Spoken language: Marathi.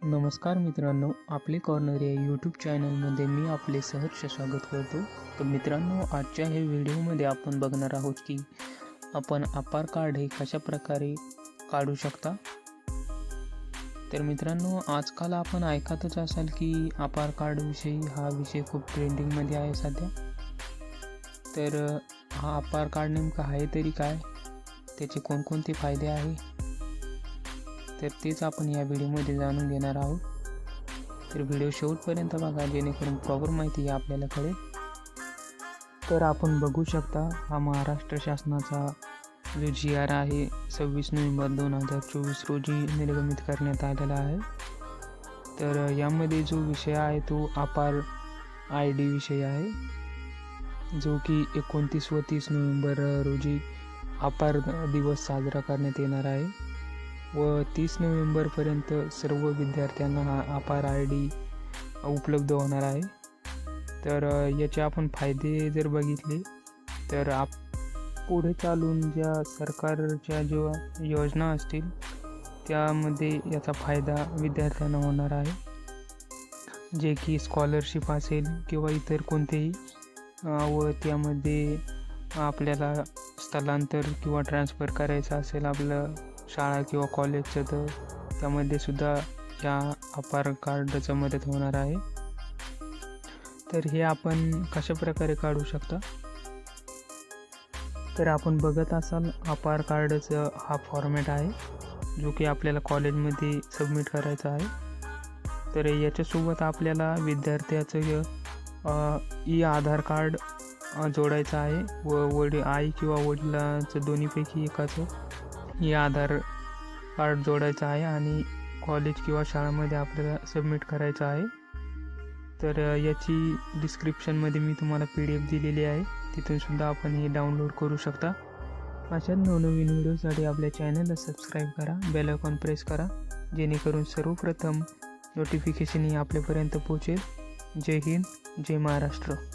नमस्कार मित्रांनो, आपले कॉर्नर या यूट्यूब चॅनलमध्ये मी आपले सहर्ष स्वागत करतो. तर मित्रांनो, आजच्या हे व्हिडिओमध्ये आपण बघणार आहोत की आपण आधार कार्ड हे कशा प्रकारे काढू शकता. तर मित्रांनो, आजकाल आपण ऐकतच असाल की आधार कार्ड विषयी हा विषय खूप ट्रेंडिंगमध्ये आहे सध्या. तर हा आधार कार्ड नेमका आहे तरी काय, त्याचे कोणकोणते फायदे आहे, तर तेच आपण या व्हिडिओमध्ये जाणून घेणार आहोत. तर व्हिडिओ शेवटपर्यंत बघा, जेणेकरून प्रॉपर माहिती आपल्याला कळेल. तर आपण बघू शकता, हा महाराष्ट्र शासनाचा जो GR आहे 26 नोव्हेंबर 2024 रोजी निर्गमित करण्यात आलेला आहे. तर यामध्ये जो विषय आहे तो आधार ID विषय आहे, जो की 29 व 30 नोव्हेंबर रोजी आधार दिवस साजरा करण्यात येणार आहे व 30 नोव्हेंबरपर्यंत सर्व विद्यार्थ्यांना हा आधार ID उपलब्ध होणार आहे. तर याचे आपण फायदे जर बघितले तर पुढे चालून ज्या सरकारच्या ज्या योजना असतील त्यामध्ये याचा फायदा विद्यार्थ्यांना होणार आहे, जे की स्कॉलरशिप असेल किंवा इतर कोणतेही, व त्यामध्ये आपल्याला स्थलांतर किंवा ट्रान्सफर करायचं असेल आपलं शाळा किंवा कॉलेजचं, तर त्यामध्ये सुद्धा या आधार कार्डचं मदत होणार आहे. तर हे आपण कशा प्रकारे काढू शकता. तर आपण बघत असाल, आधार कार्डचं हा फॉर्मॅट आहे जो की आपल्याला कॉलेजमध्ये सबमिट करायचा आहे. तर याच्यासोबत आपल्याला विद्यार्थ्याचं आधार कार्ड जोडायचं आहे व आई किंवा वडिलांचं दोन्हीपैकी एकाचं आधार कार्ड जोडायचं आहे आणि कॉलेज किंवा शाळेमध्ये आपल्याला सबमिट करायचं आहे. तर याची डिस्क्रिप्शनमध्ये मी तुम्हाला PDF दिलेली आहे, तिथून सुद्धा आपण हे डाउनलोड करू शकता. अशा नवनवीन व्हिडिओसाठी आपल्या चॅनलला सबस्क्राईब करा, बेल आयकॉन प्रेस करा, जेणेकरून सर्वप्रथम नोटिफिकेशन ही आपल्यापर्यंत पोहोचेल. जय हिंद, जय महाराष्ट्र.